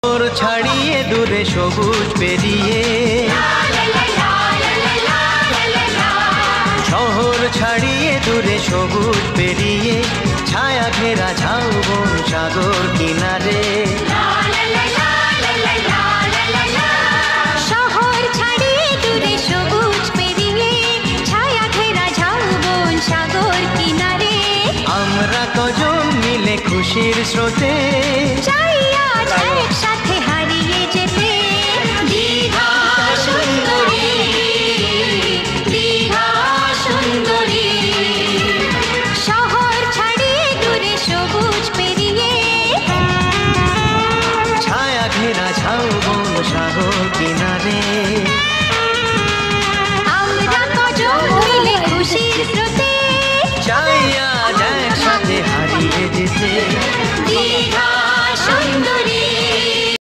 ওর ছাড়িয়ে দূরে সবুজ পেরিয়ে, শহর ছাড়িয়ে দূরে সবুজ পেরিয়ে, ছায়া ঘেরা ঝাউবন সাগর কিনারে। শহর ছাড়িয়ে দূরে সবুজ পেরিয়ে, ছায়া ঘেরা ঝাউবন সাগর কিনারে। আমরা কজন মিলে খুশির স্রোতে চাই আজ একসাথে হারিয়ে যেতে। দীঘা সুন্দরী, দীঘা সুন্দরী। শহর ছাড়িয়ে দূরে সবুজ পেরিয়ে, ছায়া ঘেরা ঝাউবন সাগর কিনারে। আমরা কজন মিলে খুশির স্রোতে চাই আজ একসাথে হারিয়ে যেতে।